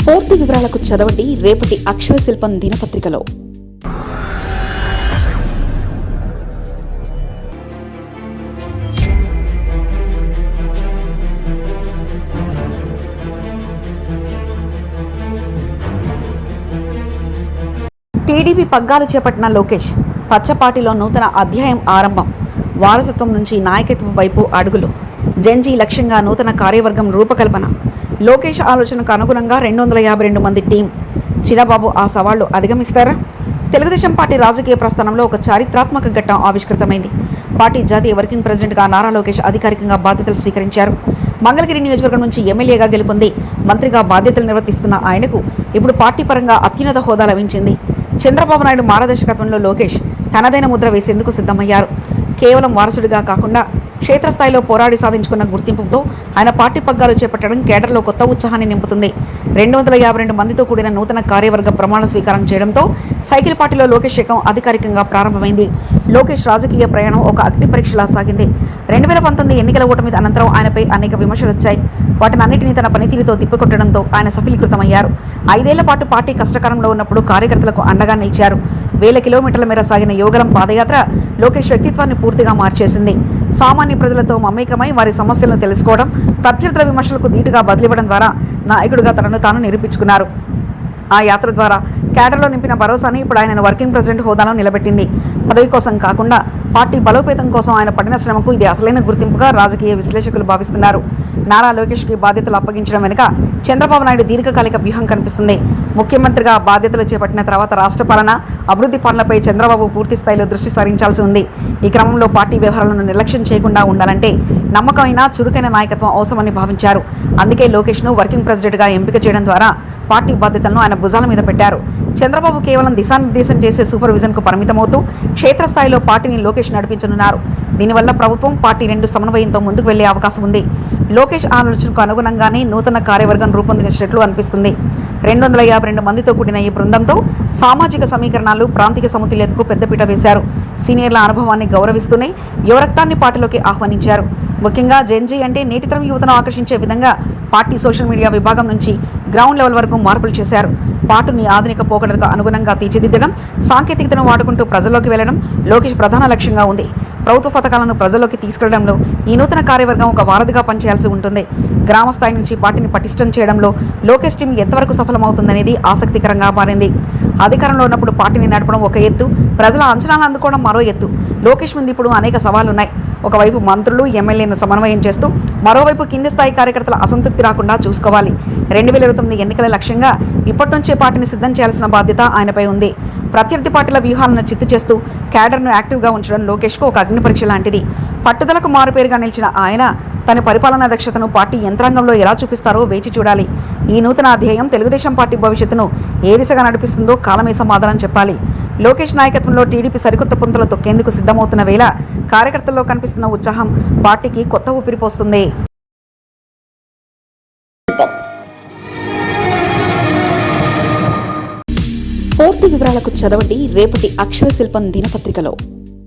పూర్తి వివరాలకు చదవండి రేపటి అక్షర శిల్పం దినపత్రికలో. టీడీపీ పగ్గాలు చేపట్టిన లోకేష్, పచ్చపాటిలో నూతన అధ్యాయం ఆరంభం. వారసత్వం నుంచి నాయకత్వం వైపు అడుగులు. జెన్జీ లక్ష్యంగా నూతన కార్యవర్గం రూపకల్పన. లోకేష్ ఆలోచనకు అనుగుణంగా 252 మంది టీం. చిన్నబాబు ఆ సవాళ్లు అధిగమిస్తారా? తెలుగుదేశం పార్టీ రాజకీయ ప్రస్థానంలో ఒక చారిత్రాత్మక ఘట్టం ఆవిష్కృతమైంది. పార్టీ జాతీయ వర్కింగ్ ప్రెసిడెంట్గా నారా లోకేష్ అధికారికంగా బాధ్యతలు స్వీకరించారు. మంగళగిరి నియోజకవర్గం నుంచి ఎమ్మెల్యేగా గెలుపొంది మంత్రిగా బాధ్యతలు నిర్వర్తిస్తున్న ఆయనకు ఇప్పుడు పార్టీ పరంగా అత్యున్నత హోదా లభించింది. చంద్రబాబు నాయుడు మార్గదర్శకత్వంలో లోకేష్ తనదైన ముద్ర వేసేందుకు సిద్ధమయ్యారు. కేవలం వారసుడిగా కాకుండా క్షేత్రస్థాయిలో పోరాడి సాధించుకున్న గుర్తింపుతో ఆయన పార్టీ పగ్గాలు చేపట్టడం కేడర్లో కొత్త ఉత్సాహాన్ని నింపుతుంది. 252 మందితో కూడిన నూతన కార్యవర్గ ప్రమాణ స్వీకారం చేయడంతో సైకిల్ పార్టీలో లోకేష్ శకం అధికారికంగా ప్రారంభమైంది. లోకేష్ రాజకీయ ప్రయాణం ఒక అగ్ని పరీక్షలా సాగింది. 2019 ఎన్నికల ఓటమి అనంతరం ఆయనపై అనేక విమర్శలు వచ్చాయి. వాటిని అన్నింటినీ తన పనితీరుతో తిప్పికొట్టడంతో ఆయన సఫలీకృతమయ్యారు. 5 ఏళ్ల పాటు పార్టీ కష్టకాలంలో ఉన్నప్పుడు కార్యకర్తలకు అండగా నిలిచారు. 1000 కిలోమీటర్ల మేర సాగిన యువగలం పాదయాత్ర లోకేష్ వ్యక్తిత్వాన్ని పూర్తిగా మార్చేసింది. సామాన్య ప్రజలతో మమేకమై వారి సమస్యలను తెలుసుకోవడం, ప్రత్యర్థుల విమర్శలకు ధీటుగా బదిలివ్వడం ద్వారా నాయకుడిగా తనను తాను నిరూపించుకున్నారు. ఆ యాత్ర ద్వారా కేడర్లో నింపిన భరోసాని ఇప్పుడు ఆయనను వర్కింగ్ ప్రెసిడెంట్ హోదాలో నిలబెట్టింది. పదవి కోసం కాకుండా పార్టీ బలోపేతం కోసం ఆయన పడిన శ్రమకు ఇది అసలైన గుర్తింపుగా రాజకీయ విశ్లేషకులు భావిస్తున్నారు. నారా లోకేష్కి బాధ్యతలు అప్పగించడం వెనుక చంద్రబాబు నాయుడు దీర్ఘకాలిక వ్యూహం కనిపిస్తుంది. ముఖ్యమంత్రిగా బాధ్యతలు చేపట్టిన తర్వాత రాష్ట్ర పాలన, అభివృద్ధి పాలనపై చంద్రబాబు పూర్తి స్థాయిలో దృష్టి సారించాల్సి ఉంది. ఈ క్రమంలో పార్టీ వ్యవహారాలను నిర్లక్ష్యం చేయకుండా ఉండాలంటే నమ్మకమైన, చురుకైన నాయకత్వం అవసరమని భావించారు. అందుకే లోకేష్ను వర్కింగ్ ప్రెసిడెంట్గా ఎంపిక చేయడం ద్వారా పార్టీ బాధ్యతలను ఆయన భుజాల మీద పెట్టారు. చంద్రబాబు కేవలం దిశానిర్దేశం చేసే సూపర్విజన్కు పరిమితమవుతూ క్షేత్రస్థాయిలో పార్టీని లోకేష్ నడిపించనున్నారు. దీనివల్ల ప్రభుత్వం, పార్టీ రెండు సమన్వయంతో ముందుకు వెళ్లే అవకాశం ఉంది. లోకేష్ ఆలోచనకు అనుగుణంగానే నూతన కార్యవర్గం రూపొందించినట్లు అనిపిస్తుంది. 252 మందితో కూడిన ఈ బృందంతో సామాజిక సమీకరణాలు, ప్రాంతీయ సమతుల్యతకు పెద్దపీట వేశారు. సీనియర్ల అనుభవాన్ని గౌరవిస్తూనే యువరక్తాన్ని పార్టీలోకి ఆహ్వానించారు. ముఖ్యంగా జెన్జీ అంటే నేటితరం యువతను ఆకర్షించే విధంగా పార్టీ సోషల్ మీడియా విభాగం నుంచి గ్రౌండ్ లెవెల్ వరకు మార్పులు చేశారు. పార్టీని ఆధునిక పోకడలకు అనుగుణంగా తీర్చిదిద్దడం, సాంకేతికతను వాడుకుంటూ ప్రజల్లోకి వెళ్లడం లోకేష్ ప్రధాన లక్ష్యంగా ఉంది. ప్రభుత్వ పథకాలను ప్రజల్లోకి తీసుకెళ్లడంలో ఈ నూతన కార్యవర్గం ఒక వారధిగా పనిచేయాల్సి ఉంటుంది. గ్రామ స్థాయి నుంచి పార్టీని పటిష్టం చేయడంలో లోకేష్ టీం ఎంతవరకు సఫలమవుతుందనేది ఆసక్తికరంగా మారింది. అధికారంలో ఉన్నప్పుడు పార్టీని నడపడం ఒక ఎత్తు, ప్రజల అంచనాలు అందుకోవడం మరో ఎత్తు. లోకేష్ ముందు ఇప్పుడు అనేక సవాళ్లున్నాయి. ఒకవైపు మంత్రులు, ఎమ్మెల్యేలను సమన్వయం చేస్తూ మరోవైపు కింది స్థాయి కార్యకర్తల అసంతృప్తి రాకుండా చూసుకోవాలి. 2029 ఎన్నికల లక్ష్యంగా ఇప్పటి నుంచే పార్టీని సిద్ధం చేయాల్సిన బాధ్యత ఆయనపై ఉంది. ప్రత్యర్థి పార్టీల వ్యూహాలను చిత్తు చేస్తూ క్యాడర్ను యాక్టివ్గా ఉంచడం లోకేష్కు ఒక అగ్ని పరీక్ష లాంటిది. పట్టుదలకు మారుపేరుగా నిలిచిన ఆయన తన పరిపాలనా దక్షతను పార్టీ యంత్రాంగంలో ఎలా చూపిస్తారో వేచి చూడాలి. ఈ నూతన అధ్యాయం తెలుగుదేశం పార్టీ భవిష్యత్తును ఏ దిశగా నడిపిస్తుందో కాలమే సమాధానం చెప్పాలి. లోకేష్ నాయకత్వంలో టీడీపీ సరికొత్త పుంతలు తొక్కేందుకు సిద్ధమవుతున్న వేళ కార్యకర్తల్లో కనిపిస్తున్న ఉత్సాహం పార్టీకి కొత్త ఊపిరి పోస్తుంది. పూర్తి వివరాలకు చదవండి రేపటి అక్షర శిల్పం దినపత్రికలో.